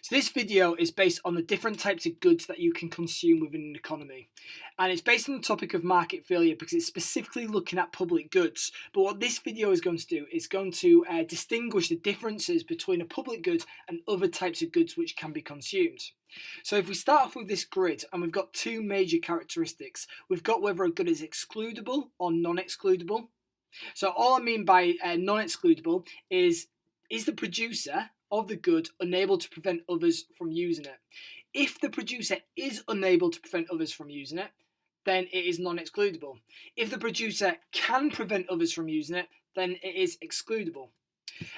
So this video is based on the different types of goods that you can consume within an economy. And it's based on the topic of market failure because it's specifically looking at public goods. But what this video is going to do is going to distinguish the differences between a public good and other types of goods which can be consumed. So if we start off with this grid, and we've got two major characteristics. We've got whether a good is excludable or non-excludable. So all I mean by non-excludable is the producer of the good unable to prevent others from using it? If the producer is unable to prevent others from using it, then it is non-excludable. If the producer can prevent others from using it, then it is excludable.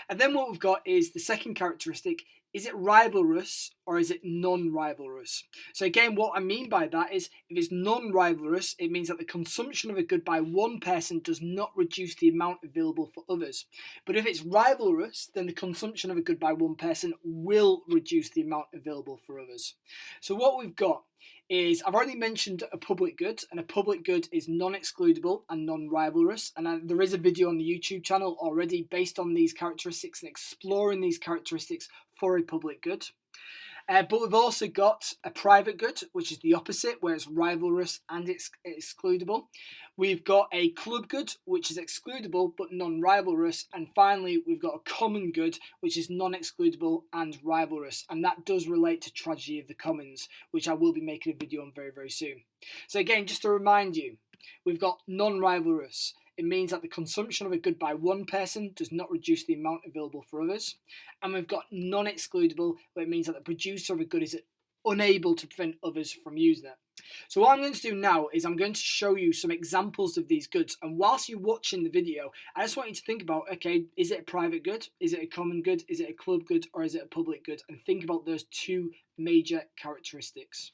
And then what we've got is the second characteristic. Is it rivalrous or is it non-rivalrous? So again, what I mean by that is if it's non-rivalrous, it means that the consumption of a good by one person does not reduce the amount available for others. But if it's rivalrous, then the consumption of a good by one person will reduce the amount available for others. So what we've got is, I've already mentioned a public good, and a public good is non-excludable and non-rivalrous, and there is a video on the YouTube channel already based on these characteristics and exploring these characteristics for a public good. But we've also got a private good, which is the opposite, where it's rivalrous and it's excludable. We've got a club good, which is excludable but non-rivalrous. And finally, we've got a common good, which is non-excludable and rivalrous. And that does relate to Tragedy of the Commons, which I will be making a video on very, very soon. So again, just to remind you, we've got non-rivalrous. It means that the consumption of a good by one person does not reduce the amount available for others. And we've got non-excludable, where it means that the producer of a good is unable to prevent others from using it. So what I'm going to do now is I'm going to show you some examples of these goods. And whilst you're watching the video, I just want you to think about, okay, is it a private good? Is it a common good? Is it a club good? Or is it a public good? And think about those two major characteristics.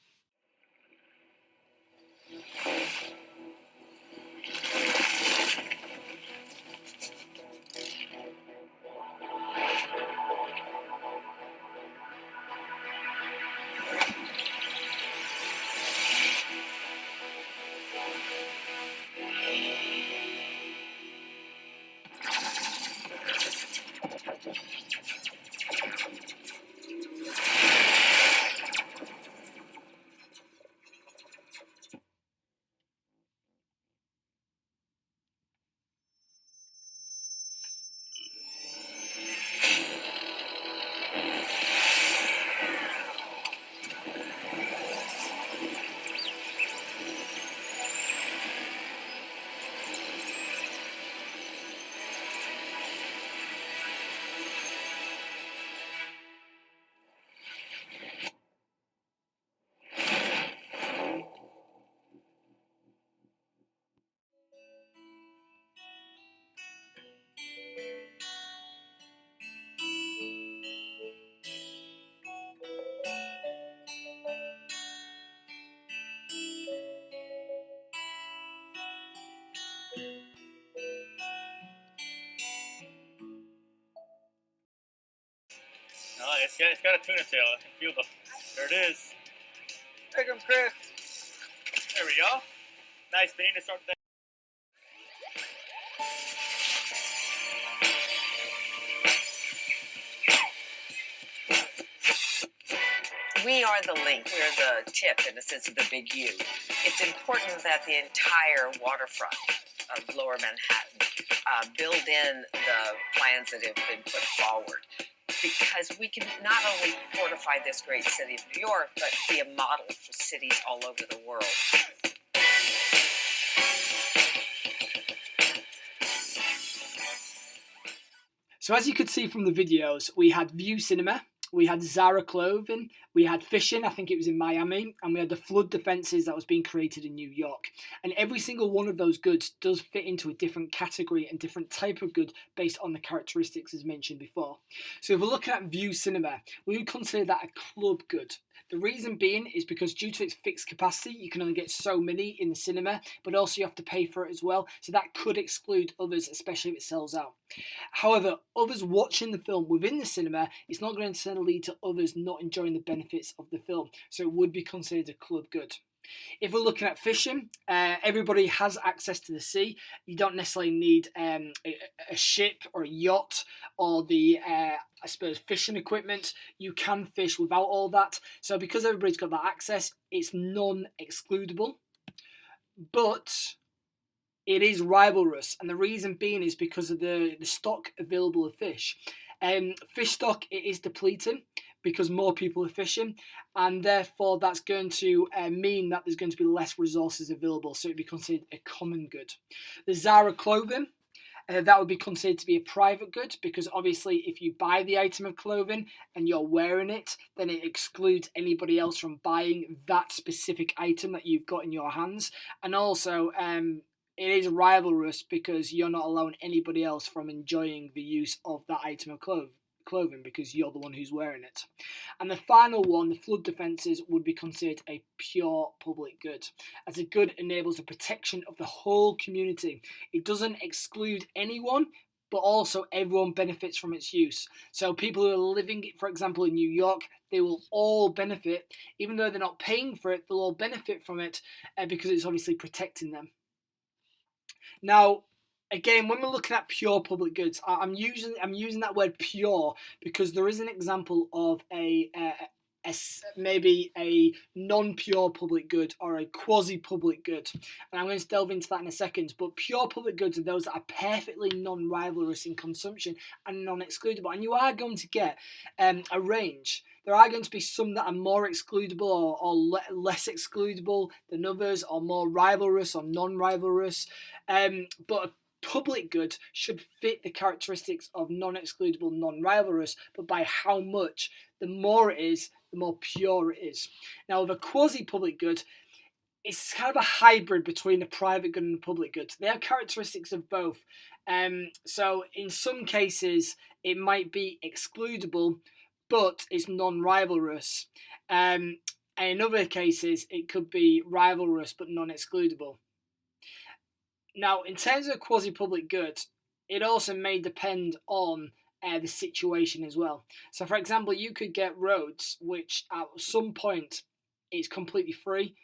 Oh, it's got a tuna tail. I can feel there it is. There comes Chris. There we go. Nice, they need to start there. We are the link, we're the tip in the sense of the big U. It's important that the entire waterfront of Lower Manhattan build in the plans that have been put forward, because we can not only fortify this great city of New York, but be a model for cities all over the world. So as you could see from the videos, we had View Cinema, we had Zara Clothing, we had fishing, I think it was in Miami, and we had the flood defences that was being created in New York. And every single one of those goods does fit into a different category and different type of good based on the characteristics as mentioned before. So if we're looking at View Cinema, we would consider that a club good. The reason being is because due to its fixed capacity, you can only get so many in the cinema, but also you have to pay for it as well. So that could exclude others, especially if it sells out. However, others watching the film within the cinema, it's not going to lead to others not enjoying the benefits of the film. So it would be considered a club good. If we're looking at fishing, everybody has access to the sea. You don't necessarily need a ship or a yacht or the, I suppose, fishing equipment. You can fish without all that. So because everybody's got that access, it's non-excludable. But it is rivalrous, and the reason being is because of the stock available of fish. Fish stock, it is depleting because more people are fishing, and therefore that's going to mean that there's going to be less resources available, so it'd be considered a common good. The Zara clothing, that would be considered to be a private good, because obviously if you buy the item of clothing and you're wearing it, then it excludes anybody else from buying that specific item that you've got in your hands. And also it is rivalrous because you're not allowing anybody else from enjoying the use of that item of clothing because you're the one who's wearing it. And the final one, the flood defences, would be considered a pure public good, as a good enables the protection of the whole community. It doesn't exclude anyone, but also everyone benefits from its use. So people who are living, for example, in New York, they will all benefit, even though they're not paying for it, they'll all benefit from it because it's obviously protecting them. Now, again, when we're looking at pure public goods, I'm using that word pure because there is an example of maybe a non-pure public good or a quasi-public good, and I'm going to delve into that in a second. But pure public goods are those that are perfectly non-rivalrous in consumption and non-excludable, and you are going to get a range. There are going to be some that are more excludable or less excludable than others, or more rivalrous or non-rivalrous, but a public good should fit the characteristics of non-excludable, non-rivalrous, but by how much. The more it is, the more pure it is. Now, with a quasi-public good, it's kind of a hybrid between the private good and the public good. They have characteristics of both. So in some cases, it might be excludable, but it's non-rivalrous. And in other cases, it could be rivalrous, but non-excludable. Now, in terms of quasi-public good, it also may depend on the situation as well. So, for example, you could get roads which at some point it's completely free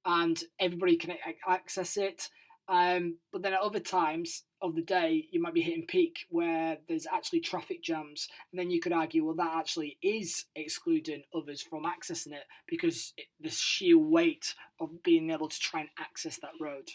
and everybody can access it. But then at other times of the day, you might be hitting peak where there's actually traffic jams. And then you could argue, well, that actually is excluding others from accessing it because the sheer weight of being able to try and access that road.